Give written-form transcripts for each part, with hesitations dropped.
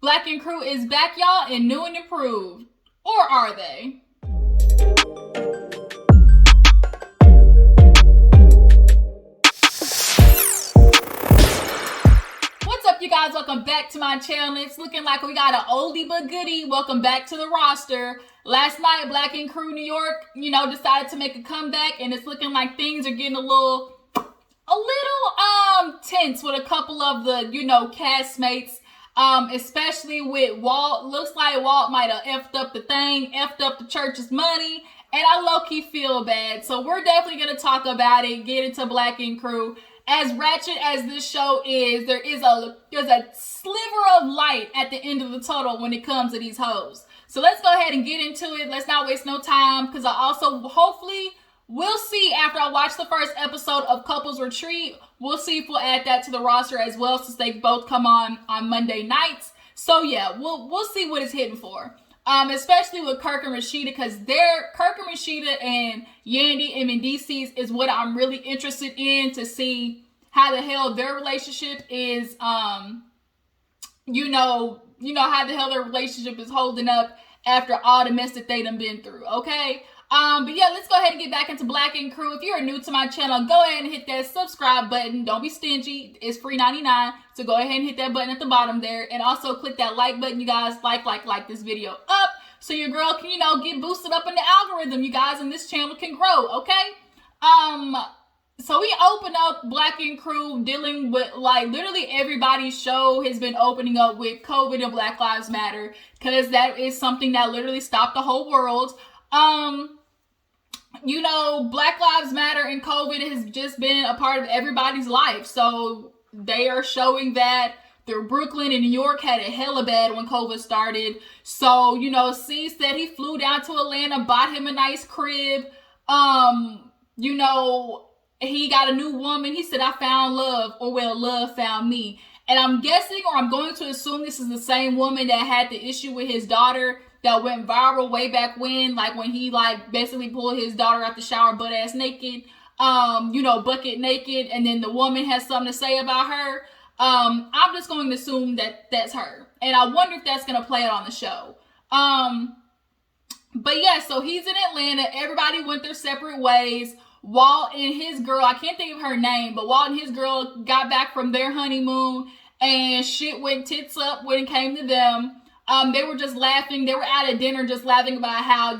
Black and Crew is back, y'all, and new and improved. Or are they? What's up, you guys? Welcome back to my channel. It's looking like we got an oldie but goodie. Welcome back to the roster. Last night, Black and Crew New York, decided to make a comeback, and it's looking like things are getting a little tense with a couple of the, castmates. Especially with Walt. Looks like Walt might have effed up the thing, effed up the church's money, and I low-key feel bad. So we're definitely going to talk about it, get into Black and Crew. As ratchet as this show is, there's a sliver of light at the end of the tunnel when it comes to these hoes. So let's go ahead and get into it. Let's not waste no time, because I also hopefully we'll see after I watch the first episode of Couples Retreat. We'll see if we'll add that to the roster as well, since they both come on Monday nights. So yeah, we'll see what it's hitting for. Especially with Kirk and Rashida, because Kirk and Rashida and Yandy and Mendices is what I'm really interested in, to see how the hell their relationship is. How the hell their relationship is holding up after all the mess that they done been through. Okay. But yeah, let's go ahead and get back into Black and Crew. If you're new to my channel, go ahead and hit that subscribe button. Don't be stingy. It's free 99. So go ahead and hit that button at the bottom there. And also click that like button, you guys. Like this video up, so your girl can, get boosted up in the algorithm, you guys, and this channel can grow, okay? So we open up Black and Crew dealing with, literally everybody's show has been opening up with COVID and Black Lives Matter, because that is something that literally stopped the whole world. Black Lives Matter and COVID has just been a part of everybody's life. So they are showing that through Brooklyn and New York had it hella bad when COVID started. So, C said he flew down to Atlanta, bought him a nice crib. He got a new woman. He said, I found love, or love found me. And I'm guessing, or I'm going to assume, this is the same woman that had the issue with his daughter that went viral way back when, when he basically pulled his daughter out the shower butt ass naked, bucket naked, and then the woman has something to say about her. I'm just going to assume that that's her, and I wonder if that's going to play out on the show. But yeah, so he's in Atlanta. Everybody went their separate ways. Walt and his girl, I can't think of her name, but Walt and his girl got back from their honeymoon, and shit went tits up when it came to them. They were just laughing. They were at a dinner just laughing about how,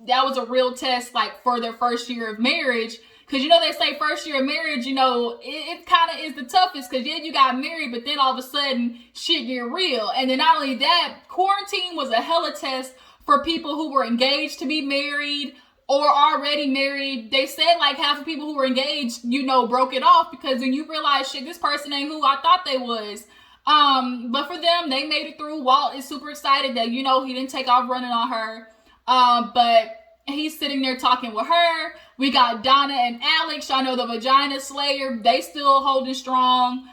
that was a real test, for their first year of marriage. Because, they say first year of marriage, it kind of is the toughest. Because, yeah, you got married, but then all of a sudden, shit get real. And then not only that, quarantine was a hella test for people who were engaged to be married or already married. They said, half the people who were engaged, broke it off. Because then you realize, shit, this person ain't who I thought they was. But for them, they made it through. Walt is super excited that, he didn't take off running on her. But he's sitting there talking with her. We got Donna and Alex, y'all know, the vagina slayer. They still holding strong.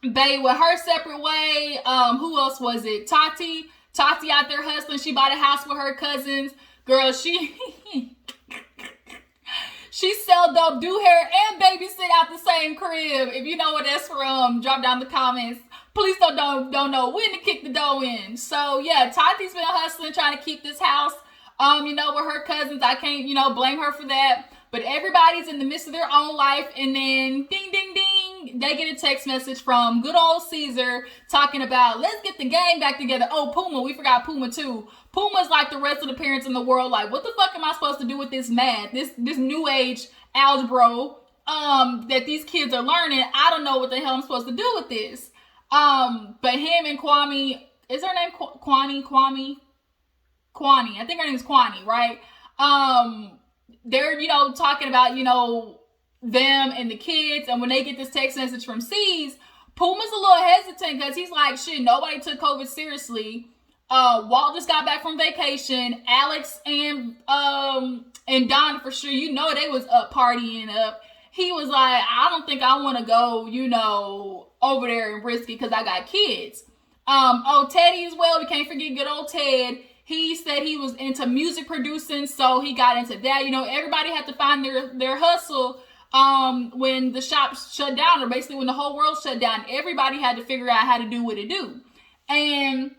Bay with her separate way. Who else was it? Tati out there hustling. She bought a house with her cousins. Girl, she sell dope, do hair, and babysit out the same crib. If you know what that's from, drop down the comments. Police don't know when to kick the dough in. So yeah, Tati's been hustling, trying to keep this house, with her cousins. I can't, blame her for that. But everybody's in the midst of their own life, and then ding, ding, ding, they get a text message from good old Caesar talking about, let's get the gang back together. Oh, Puma, we forgot Puma too. Puma's like the rest of the parents in the world, what the fuck am I supposed to do with this math? This new age algebra that these kids are learning. I don't know what the hell I'm supposed to do with this. But him and Kwame, is her name Kwani? I think her name is Kwani, right? They're, talking about, them and the kids. And when they get this text message from C's, Puma's a little hesitant because he's like, shit, nobody took COVID seriously. Walt just got back from vacation. Alex and Donna, for sure, they was up partying up. He was like, I don't think I want to go, over there and risk it because I got kids. Teddy as well. We can't forget good old Ted. He said he was into music producing, so he got into that. Everybody had to find their hustle. when the shop shut down, or basically when the whole world shut down, everybody had to figure out how to do what to do. And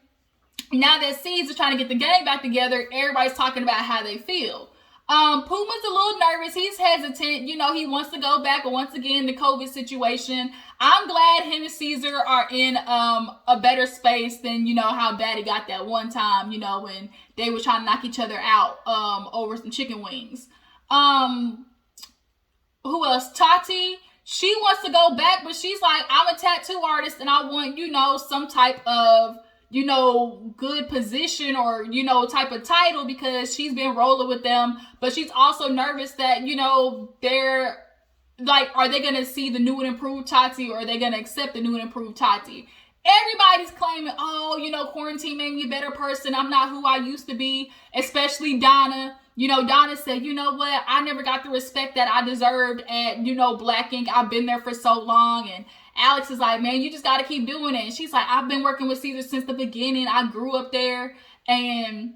now that C's are trying to get the gang back together, everybody's talking about how they feel. Puma's a little nervous. He's hesitant. You know, he wants to go back, but once again, the COVID situation. I'm glad him and Caesar are in a better space than, you know, how bad it got that one time, you know, when they were trying to knock each other out over some chicken wings. Who else? Tati. She wants to go back, but she's like, I'm a tattoo artist and I want, you know, some type of, you know, good position or, you know, type of title, because she's been rolling with them. But she's also nervous that, you know, they're like, are they going to see the new and improved Tati, or are they going to accept the new and improved Tati? Everybody's claiming, oh, you know, quarantine made me a better person. I'm not who I used to be, especially Donna. You know, Donna said, you know what? I never got the respect that I deserved at, you know, Black Ink. I've been there for so long. And Alex is like, man, you just got to keep doing it. And she's like, I've been working with Caesar since the beginning. I grew up there. And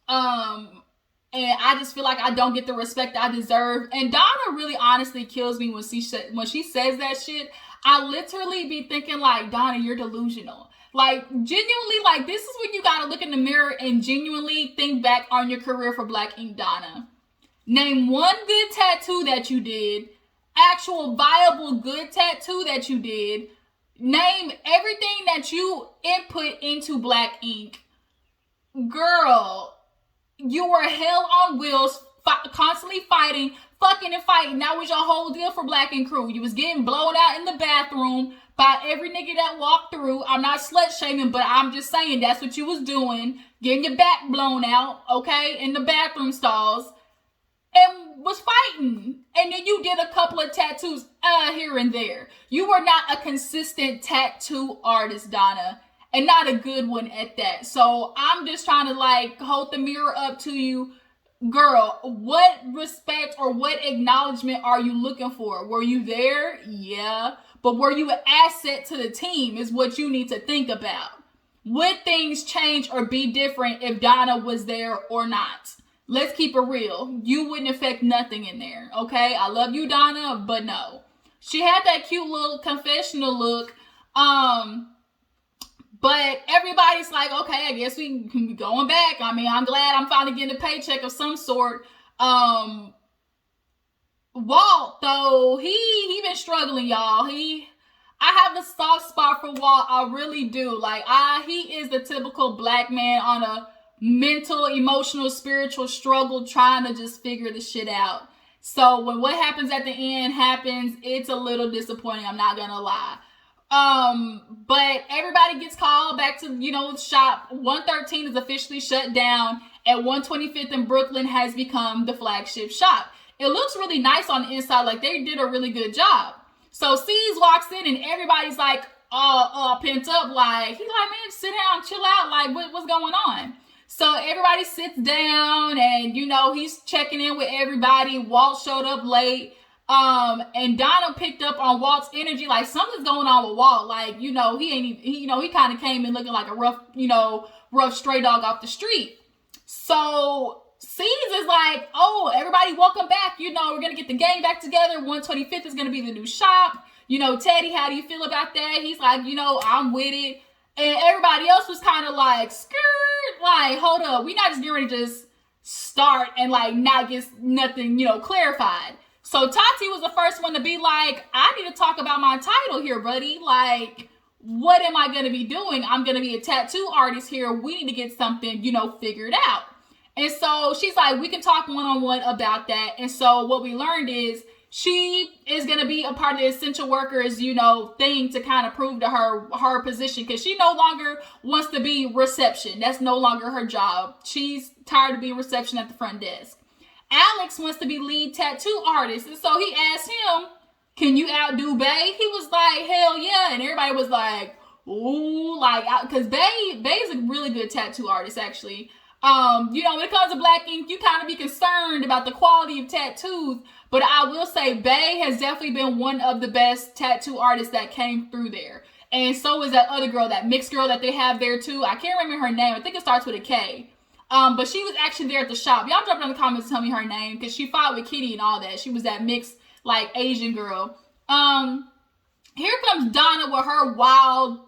I just feel like I don't get the respect I deserve. And Donna really honestly kills me when she says that shit. I literally be thinking like, Donna, you're delusional. Like, genuinely, like, this is when you gotta look in the mirror and genuinely think back on your career for Black Ink Donna. Name one good tattoo that you did. Actual viable good tattoo that you did. Name everything that you input into Black Ink. Girl, you were hell on wheels, constantly fighting, fucking and fighting. That was your whole deal for Black Ink Crew. You was getting blown out in the bathroom by every nigga that walked through. I'm not slut shaming, but I'm just saying that's what you was doing. Getting your back blown out, okay, in the bathroom stalls. And was fighting. And then you did a couple of tattoos here and there. You were not a consistent tattoo artist, Donna. And not a good one at that. So I'm just trying to like hold the mirror up to you. Girl, what respect or what acknowledgement are you looking for? Were you there? Yeah. But were you an asset to the team is what you need to think about. Would things change or be different if Donna was there or not? Let's keep it real. You wouldn't affect nothing in there, okay? I love you, Donna, but no. She had that cute little confessional look. But everybody's like, okay, I guess we can be going back. I mean, I'm glad I'm finally getting a paycheck of some sort. Walt, though, he been struggling, y'all. I have a soft spot for Walt. I really do. Like, he is the typical Black man on a mental, emotional, spiritual struggle, trying to just figure the shit out. So when what happens at the end happens, it's a little disappointing. I'm not gonna lie. But everybody gets called back to, you know, the shop. 113 is officially shut down, and 125th in Brooklyn has become the flagship shop. It looks really nice on the inside, like they did a really good job. So C's walks in and everybody's like, pent up, like, he's like, man, sit down, chill out, like, what's going on? So everybody sits down and, you know, he's checking in with everybody. Walt showed up late. And Donna picked up on Walt's energy, like something's going on with Walt. Like, you know, he kind of came in looking like a rough stray dog off the street. So C's is like, oh, everybody welcome back. You know, we're going to get the gang back together. 125th is going to be the new shop. You know, Teddy, how do you feel about that? He's like, you know, I'm with it. And everybody else was kind of like, skirt, like, hold up. We're not just getting ready to just start and like not get nothing, you know, clarified. So Tati was the first one to be like, I need to talk about my title here, buddy. Like, what am I going to be doing? I'm going to be a tattoo artist here. We need to get something, you know, figured out. And so she's like, we can talk one-on-one about that. And so what we learned is she is going to be a part of the essential workers, you know, thing to kind of prove to her position, because she no longer wants to be reception. That's no longer her job. She's tired of being reception at the front desk. Alex wants to be lead tattoo artist. And so he asked him, can you outdo Bay? He was like, hell yeah. And everybody was like, ooh, like, because Bay's a really good tattoo artist, actually. You know, when it comes to Black Ink, you kind of be concerned about the quality of tattoos. But I will say Bay has definitely been one of the best tattoo artists that came through there. And so is that other girl, that mixed girl that they have there too. I can't remember her name. I think it starts with a K. But she was actually there at the shop. Y'all drop down in the comments and tell me her name, because she fought with Kitty and all that. She was that mixed like Asian girl. Here comes Donna with her wild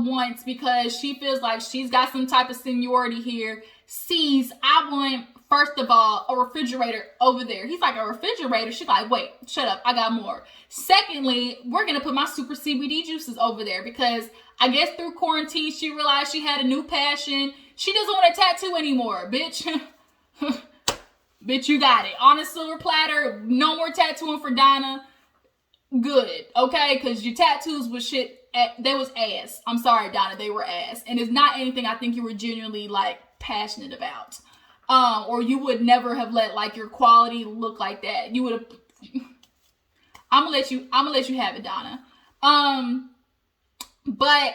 wants because she feels like she's got some type of seniority here. Sees, I want, first of all, a refrigerator over there. He's like, a refrigerator? She's like, wait, shut up, I got more. Secondly, we're gonna put my super CBD juices over there because I guess through quarantine she realized she had a new passion. She doesn't want a tattoo anymore, bitch. Bitch, you got it. On a silver platter, no more tattooing for Donna. Good, okay? Because your tattoos was shit. They was ass. I'm sorry, Donna, they were ass. And it's not anything I think you were genuinely, like, passionate about. Or you would never have let, like, your quality look like that. You would have... I'm gonna let you have it, Donna. But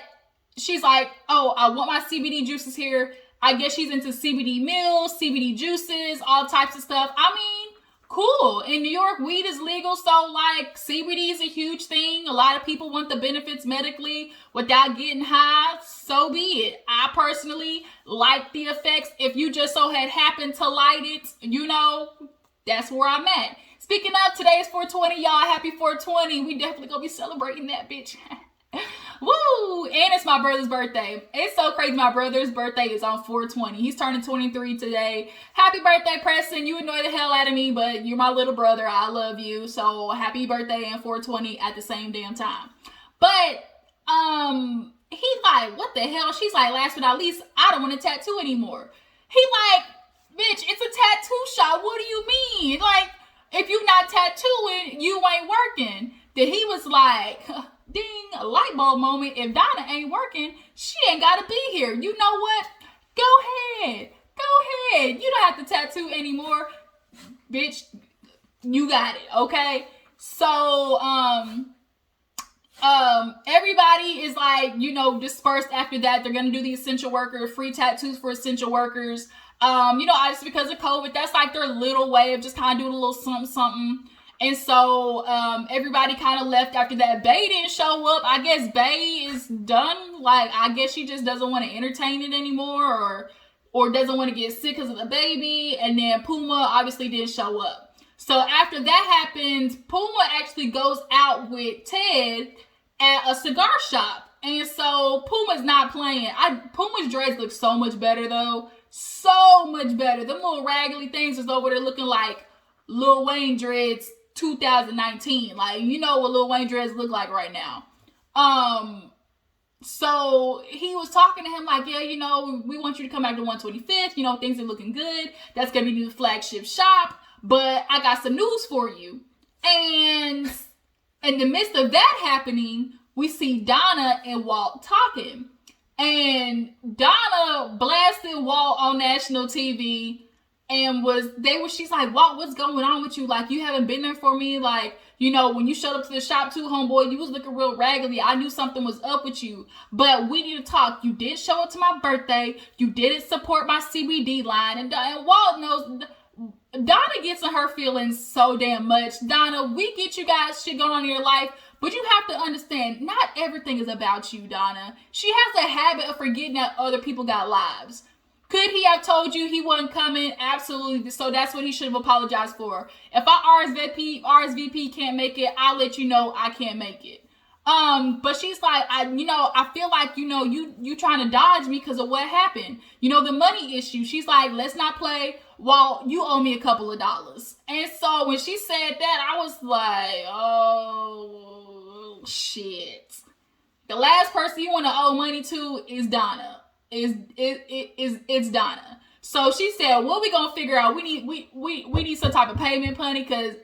she's like, oh, I want my CBD juices here. I guess she's into CBD meals, CBD juices, all types of stuff. I mean, cool. In New York, weed is legal, so like CBD is a huge thing. A lot of people want the benefits medically without getting high. So be it. I personally like the effects. If you just so had happened to light it, you know, that's where I'm at. Speaking of, today's 420, y'all. Happy 420. We definitely gonna be celebrating that, bitch. Woo! And it's my brother's birthday. It's so crazy. My brother's birthday is on 420. He's turning 23 today. Happy birthday, Preston. You annoy the hell out of me, but you're my little brother. I love you. So happy birthday and 420 at the same damn time. But he's like, what the hell? She's like, last but not least, I don't want a tattoo anymore. He like, bitch, it's a tattoo shop. What do you mean? Like, if you not tattooing, you ain't working. Then he was like, ding, a light bulb moment. If Donna ain't working, she ain't gotta be here. You know what? Go ahead. You don't have to tattoo anymore. Bitch, you got it, okay? So, everybody is like, you know, dispersed after that. They're gonna do the essential worker, free tattoos for essential workers. You know, obviously because of COVID, that's like their little way of just kind of doing a little something. And so, everybody kind of left after that. Bae didn't show up. I guess Bae is done. Like, I guess she just doesn't want to entertain it anymore or doesn't want to get sick because of the baby. And then Puma obviously didn't show up. So after that happens, Puma actually goes out with Ted at a cigar shop. And so Puma's not playing. Puma's dreads look so much better though. So much better. Them little raggedy things is over there looking like Lil Wayne dreads 2019. Like, you know what Lil Wayne dreads look like right now. So he was talking to him like, yeah, you know, we want you to come back to 125th. You know, things are looking good. That's going to be the flagship shop. But I got some news for you. And in the midst of that happening, we see Donna and Walt talking. And Donna blasted Walt on national TV and she's like, Walt, what's going on with you? Like, you haven't been there for me. Like, you know, when you showed up to the shop too, homeboy, you was looking real raggedy. I knew something was up with you, but we need to talk. You did show up to my birthday. You didn't support my CBD line. And Walt knows, Donna gets in her feelings so damn much. Donna, we get you guys shit going on in your life, but you have to understand, not everything is about you, Donna. She has a habit of forgetting that other people got lives. Could he have told you he wasn't coming? Absolutely. So that's what he should have apologized for. If I RSVP can't make it, I'll let you know I can't make it. But she's like, I feel like, you trying to dodge me because of what happened. You know, the money issue. She's like, let's not play. Well, you owe me a couple of dollars. And so when she said that, I was like, oh, shit. The last person you want to owe money to is Donna. It's Donna. So she said, what we gonna figure out? We need some type of payment plan because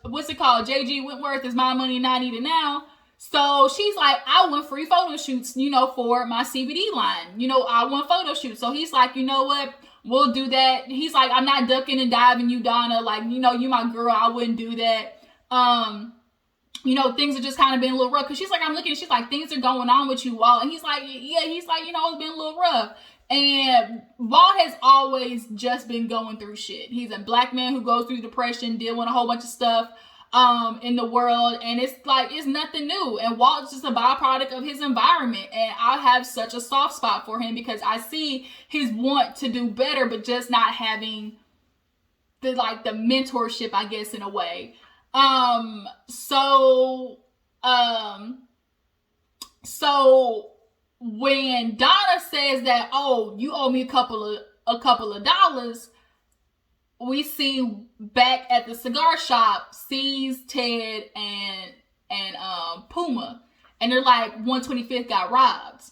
what's it called? JG Wentworth is my money and I need it now. So she's like, I want free photo shoots, for my CBD line. I want photo shoots. So he's like, you know what? We'll do that. He's like, I'm not ducking and diving you, Donna. Like, you my girl. I wouldn't do that. Things are just kind of been a little rough. Cause she's like, she's like, things are going on with you, Walt. And he's like, yeah, it's been a little rough. And Walt has always just been going through shit. He's a black man who goes through depression, dealing with a whole bunch of stuff in the world. And it's like, it's nothing new. And Walt's just a byproduct of his environment. And I have such a soft spot for him because I see his want to do better, but just not having the mentorship, I guess, in a way. So when Donna says that, oh, you owe me a couple of dollars, we see back at the cigar shop, sees Ted and Puma, and they're like, 125th got robbed.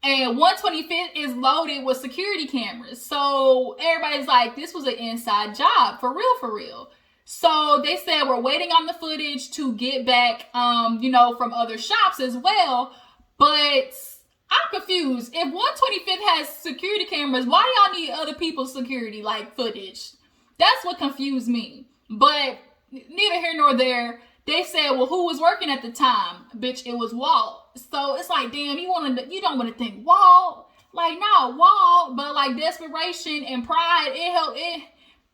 And 125th is loaded with security cameras. So everybody's like, this was an inside job, for real. So they said, we're waiting on the footage to get back, from other shops as well. But I'm confused. If 125th has security cameras, why y'all need other people's security, footage? That's what confused me. But neither here nor there. They said, well, who was working at the time? Bitch, it was Walt. So it's like, damn, you don't want to think Walt. No, Walt. But desperation and pride,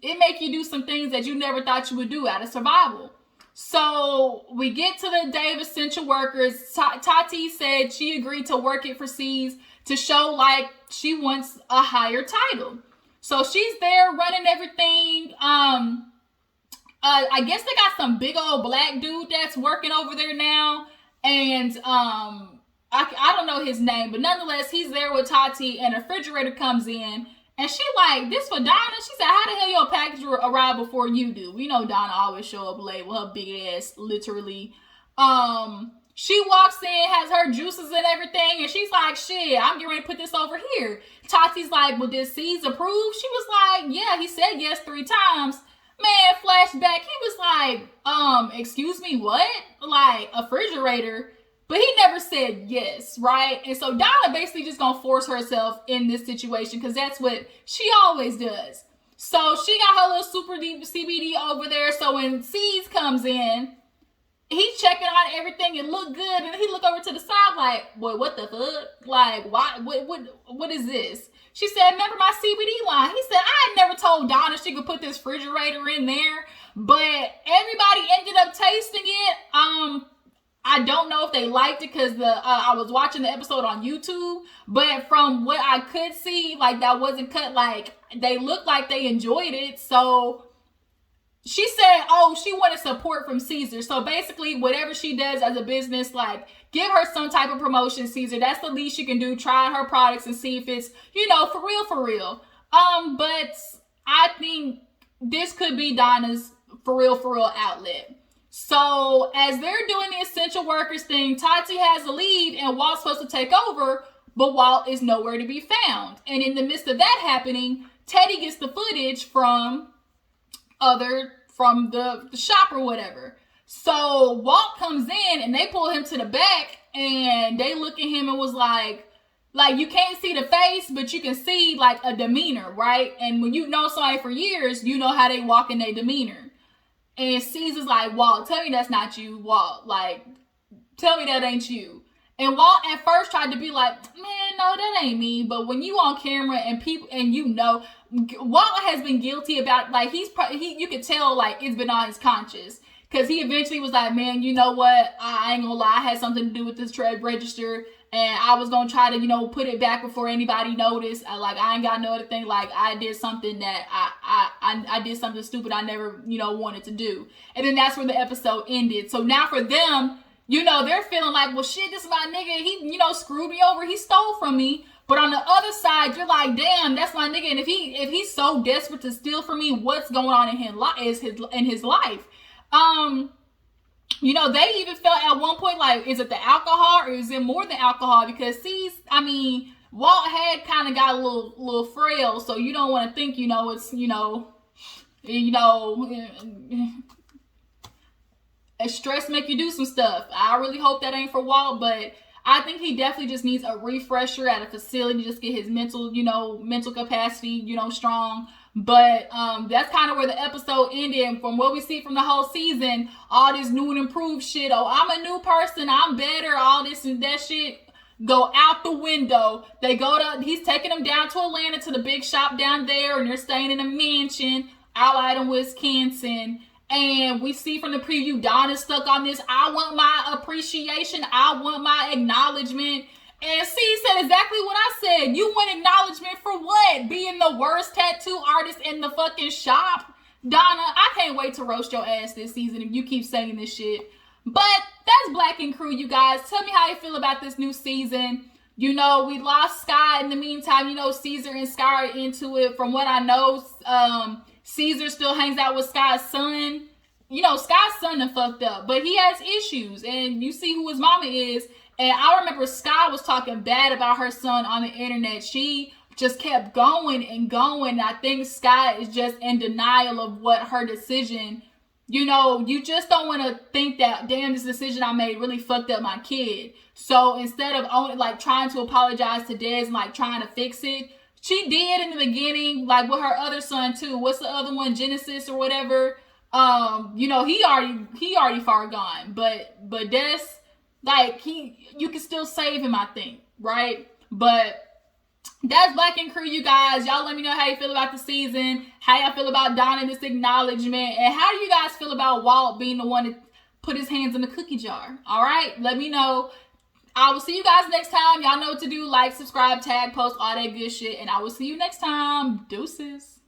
it make you do some things that you never thought you would do out of survival. So we get to the day of essential workers. Tati said she agreed to work it for C's to show she wants a higher title. So she's there running everything. I guess they got some big old black dude that's working over there now. And I don't know his name, but nonetheless, he's there with Tati, and a refrigerator comes in. And she this for Donna? She said, how the hell your package arrive before you do? We know Donna always show up late with her big ass, literally. She walks in, has her juices and everything, and she's like, shit, I'm getting ready to put this over here. Tati's like, well, did C's approve? She was like, yeah, he said yes 3 times. Man, flashback, he was like, excuse me, what? A refrigerator? But he never said yes, right? And so Donna basically just gonna force herself in this situation because that's what she always does. So she got her little super deep CBD over there. So when C's comes in, he's checking on everything and look good. And he look over to the side like, boy, what the fuck? Why? What is this? She said, remember my CBD line? He said, I had never told Donna she could put this refrigerator in there. But everybody ended up tasting it. I don't know if they liked it because I was watching the episode on YouTube, but from what I could see, that wasn't cut. They looked like they enjoyed it. So she said, oh, she wanted support from Caesar. So basically, whatever she does as a business, give her some type of promotion, Caesar. That's the least you can do. Try her products and see if it's, for real. But I think this could be Donna's for real outlet. So as they're doing the essential workers thing, Tati has a lead and Walt's supposed to take over, but Walt is nowhere to be found. And in the midst of that happening, Teddy gets the footage from the shop or whatever. So Walt comes in and they pull him to the back and they look at him and was like you can't see the face, but you can see a demeanor, right? And when you know somebody for years, you know how they walk in their demeanor. And Caesar's like, Walt, tell me that's not you, Walt. Tell me that ain't you. And Walt at first tried to be like, man, no, that ain't me. But when you on camera and people, and Walt has been guilty about, you could tell, it's been on his conscience. Because he eventually was like, man, you know what? I ain't gonna lie. I had something to do with this trade register. And I was gonna try to, put it back before anybody noticed. I ain't got no other thing. I did something that I did something stupid I never, wanted to do. And then that's where the episode ended. So now for them, they're feeling like, well, shit, this is my nigga. He, screwed me over. He stole from me. But on the other side, you're like, damn, that's my nigga. And if he's so desperate to steal from me, what's going on in his life? They even felt at one point is it the alcohol or is it more than alcohol? Because Walt had kind of got a little frail, so you don't want to think, it's stress make you do some stuff. I really hope that ain't for Walt, but I think he definitely just needs a refresher at a facility, just get his mental capacity, strong. But that's kind of where the episode ended. And from what we see from the whole season, all this new and improved shit. Oh, I'm a new person. I'm better. All this and that shit go out the window. He's taking them down to Atlanta to the big shop down there. And they're staying in a mansion out in Wisconsin. And we see from the preview, Donna's stuck on this. I want my appreciation. I want my acknowledgement. And C said exactly what I said. You want acknowledgement for what? Being the worst tattoo artist in the fucking shop? Donna, I can't wait to roast your ass this season if you keep saying this shit. But that's Black and Crew, you guys. Tell me how you feel about this new season. You know, we lost Sky in the meantime. You know, Caesar and Sky are into it. From what I know, Caesar still hangs out with Sky's son. You know, Sky's son done fucked up, but he has issues. And you see who his mama is. And I remember Sky was talking bad about her son on the internet. She just kept going and going. I think Sky is just in denial of what her decision. You know, you just don't want to think that, damn, this decision I made really fucked up my kid. So instead of trying to apologize to Des and like trying to fix it, she did in the beginning, like with her other son too. What's the other one, Genesis or whatever? You know, he already far gone. But Des, like you can still save him, I think, right? But that's Black and Crew, you guys. Y'all let me know how you feel about the season, how y'all feel about Donna, this acknowledgement, and how do you guys feel about Walt being the one to put his hands in the cookie jar? All right, let me know. I will see you guys next time. Y'all know what to do. Like, subscribe, tag, post, all that good shit, and I will see you next time. Deuces.